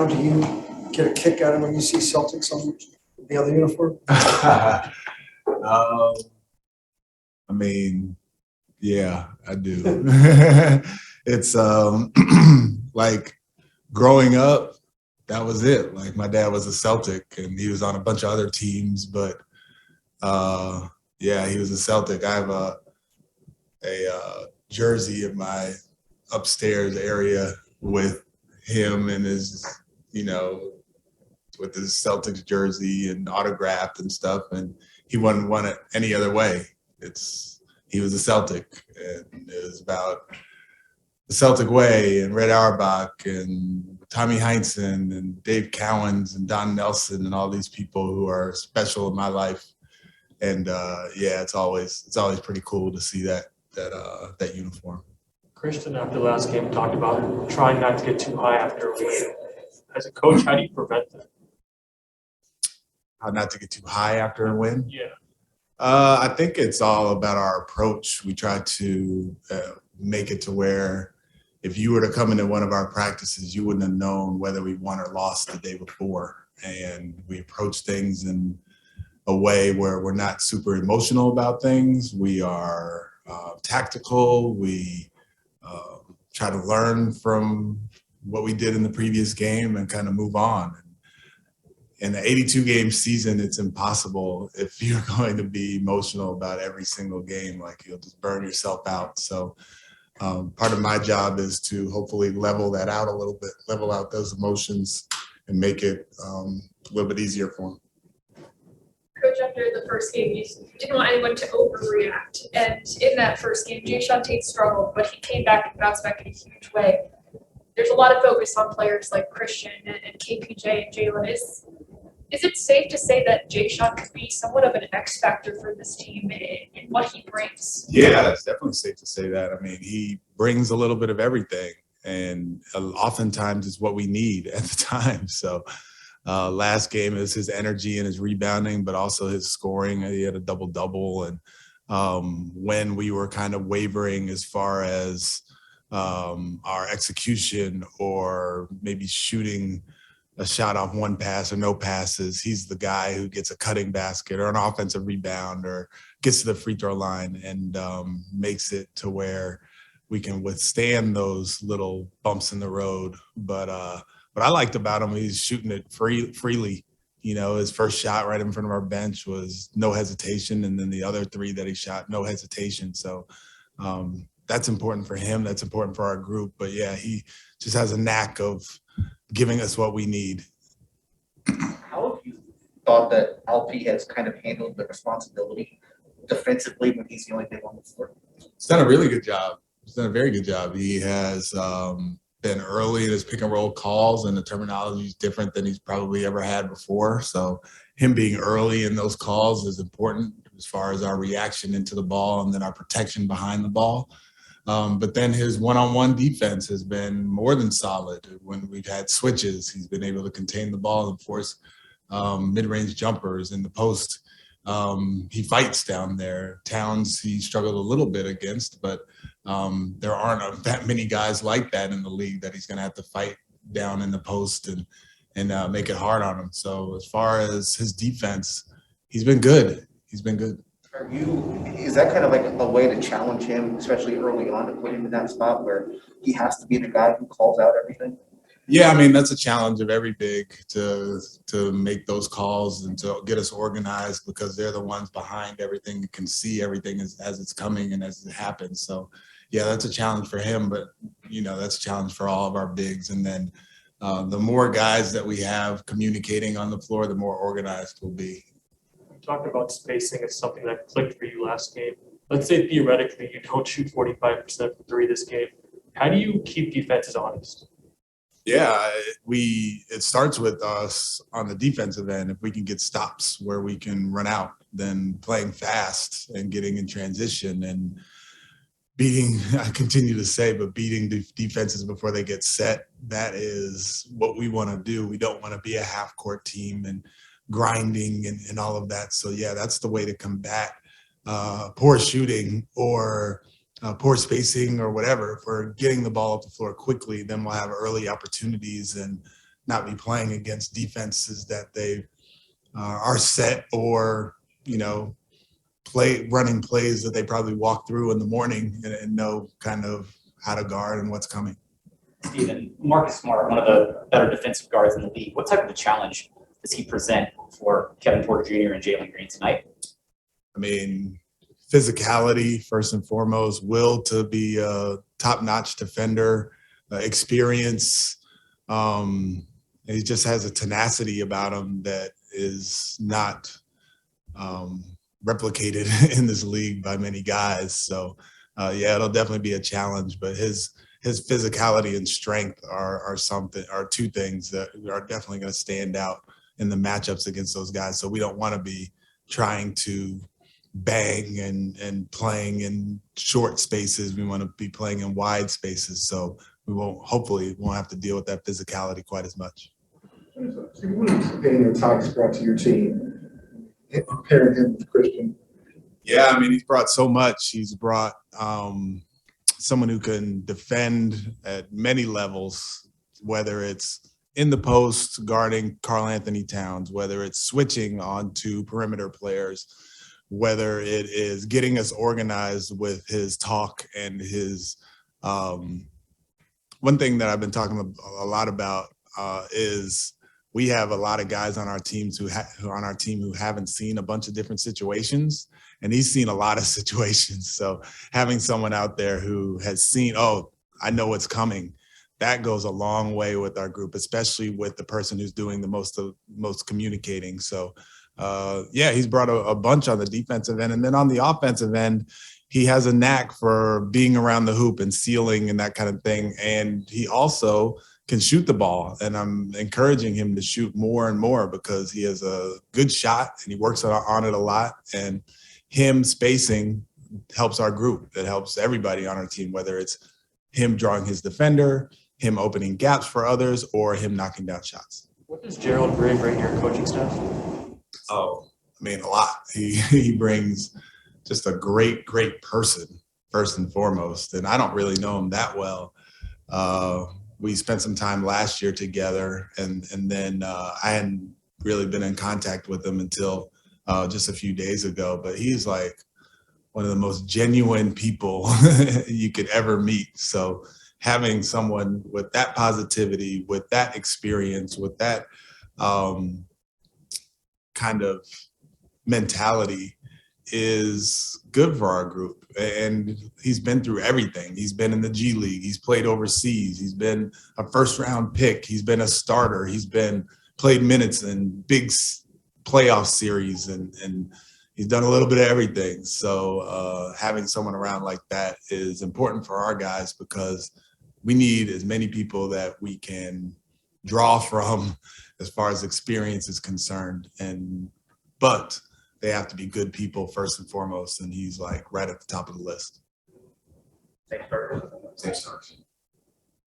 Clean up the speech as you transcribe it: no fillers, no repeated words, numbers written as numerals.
Jae'Sean, do you get a kick out of when you see Celtics on the other uniform? I mean, yeah, I do. It's like growing up, that was it. Like my dad was a Celtic and he was on a bunch of other teams, but yeah, he was a Celtic. I have a jersey in my upstairs area with him and his, with his Celtics jersey and autographed and stuff. And he wouldn't want it any other way. He was a Celtic, and it was about the Celtic way and Red Auerbach and Tommy Heinsohn and Dave Cowens and Don Nelson and all these people who are special in my life. And yeah, it's always pretty cool to see that uniform. Christian, after the last game, talked about trying not to get too high after a win. As a coach, how do you prevent that? How not to get too high after a win? Yeah. I think it's all about our approach. We try to make it to where if you were to come into one of our practices, you wouldn't have known whether we won or lost the day before. And we approach things in a way where we're not super emotional about things. We are tactical. We try to learn from what we did in the previous game and kind of move on. In an 82-game season, it's impossible if you're going to be emotional about every single game. Like, you'll just burn yourself out. So part of my job is to hopefully level that out a little bit, level out those emotions and make it a little bit easier for them. Coach, after the first game, you didn't want anyone to overreact. And in that first game, Tate struggled, but he came back and bounced back in a huge way. There's a lot of focus on players like Christian and KPJ and Jalen. Is it safe to say that Jae'Sean could be somewhat of an X factor for this team in what he brings? Yeah, it's definitely safe to say that. I mean, he brings a little bit of everything, and oftentimes it's what we need at the time. So last game is his energy and his rebounding, but also his scoring. He had a double-double. And when we were kind of wavering as far as our execution or maybe shooting a shot off one pass or no passes, he's the guy who gets a cutting basket or an offensive rebound or gets to the free throw line and makes it to where we can withstand those little bumps in the road. But what I liked about him, he's shooting it freely. His first shot right in front of our bench was no hesitation. And then the other three that he shot, no hesitation. So that's important for him. That's important for our group. But yeah, he just has a knack of giving us what we need. How have you thought that LP has kind of handled the responsibility defensively when he's the only big on the floor? He's done a really good job. He's done a very good job. He has been early in his pick and roll calls, and the terminology is different than he's probably ever had before. So him being early in those calls is important as far as our reaction into the ball and then our protection behind the ball. But then his one-on-one defense has been more than solid. When we've had switches, he's been able to contain the ball and force mid-range jumpers in the post. He fights down there. Towns he struggled a little bit against, but there aren't that many guys like that in the league that he's going to have to fight down in the post and make it hard on him. So as far as his defense, he's been good. He's been good. Is that kind of like a way to challenge him, especially early on, to put him in that spot where he has to be the guy who calls out everything? Yeah, I mean, that's a challenge of every big to make those calls and to get us organized, because they're the ones behind everything and can see everything as it's coming and as it happens. So yeah, that's a challenge for him, but that's a challenge for all of our bigs. And then the more guys that we have communicating on the floor, the more organized we'll be. Talked about spacing as something that clicked for you last game. Let's say theoretically you don't shoot 45% from three this game. How do you keep defenses honest? Yeah, it starts with us on the defensive end. If we can get stops where we can run out, then playing fast and getting in transition and beating, I continue to say, but beating the defenses before they get set, that is what we want to do. We don't want to be a half-court team and grinding and all of that. So yeah, that's the way to combat poor shooting or poor spacing or whatever. If we're getting the ball up the floor quickly, then we'll have early opportunities and not be playing against defenses that they are set or, running plays that they probably walk through in the morning and know kind of how to guard and what's coming. Stephen, Marcus Smart, one of the better defensive guards in the league. What type of a challenge does he present for Kevin Porter Jr. and Jalen Green tonight? I mean, physicality, first and foremost, will to be a top-notch defender, experience. He just has a tenacity about him that is not replicated in this league by many guys. So, it'll definitely be a challenge, but his physicality and strength are two things that are definitely going to stand out in the matchups against those guys. So we don't want to be trying to bang and playing in short spaces. We want to be playing in wide spaces. So we hopefully won't have to deal with that physicality quite as much. What is Daniel Theis brought to your team, pairing him with Christian? Yeah, I mean, he's brought so much. He's brought someone who can defend at many levels, whether it's in the post guarding Karl Anthony Towns, whether it's switching onto perimeter players, whether it is getting us organized with his talk and his one thing that I've been talking a lot about is we have a lot of guys on our teams who are on our team who haven't seen a bunch of different situations, and he's seen a lot of situations. So having someone out there who has seen, oh, I know what's coming, that goes a long way with our group, especially with the person who's doing the most communicating. So he's brought a bunch on the defensive end, and then on the offensive end, he has a knack for being around the hoop and sealing and that kind of thing. And he also can shoot the ball, and I'm encouraging him to shoot more and more because he has a good shot and he works on it a lot. And him spacing helps our group. It helps everybody on our team, whether it's him drawing his defender, him opening gaps for others, or him knocking down shots. What does Gerald Green bring to your coaching staff? Oh, I mean, a lot. He brings just a great person, first and foremost. And I don't really know him that well. We spent some time last year together, and then I hadn't really been in contact with him until just a few days ago. But he's like one of the most genuine people you could ever meet. So having someone with that positivity, with that experience, with that kind of mentality is good for our group. And he's been through everything. He's been in the G League. He's played overseas. He's been a first-round pick. He's been a starter. He's played minutes in big playoff series, and he's done a little bit of everything. So having someone around like that is important for our guys because we need as many people that we can draw from as far as experience is concerned. But they have to be good people first and foremost, and he's like right at the top of the list. Thanks, Bert. Thanks, Sarge.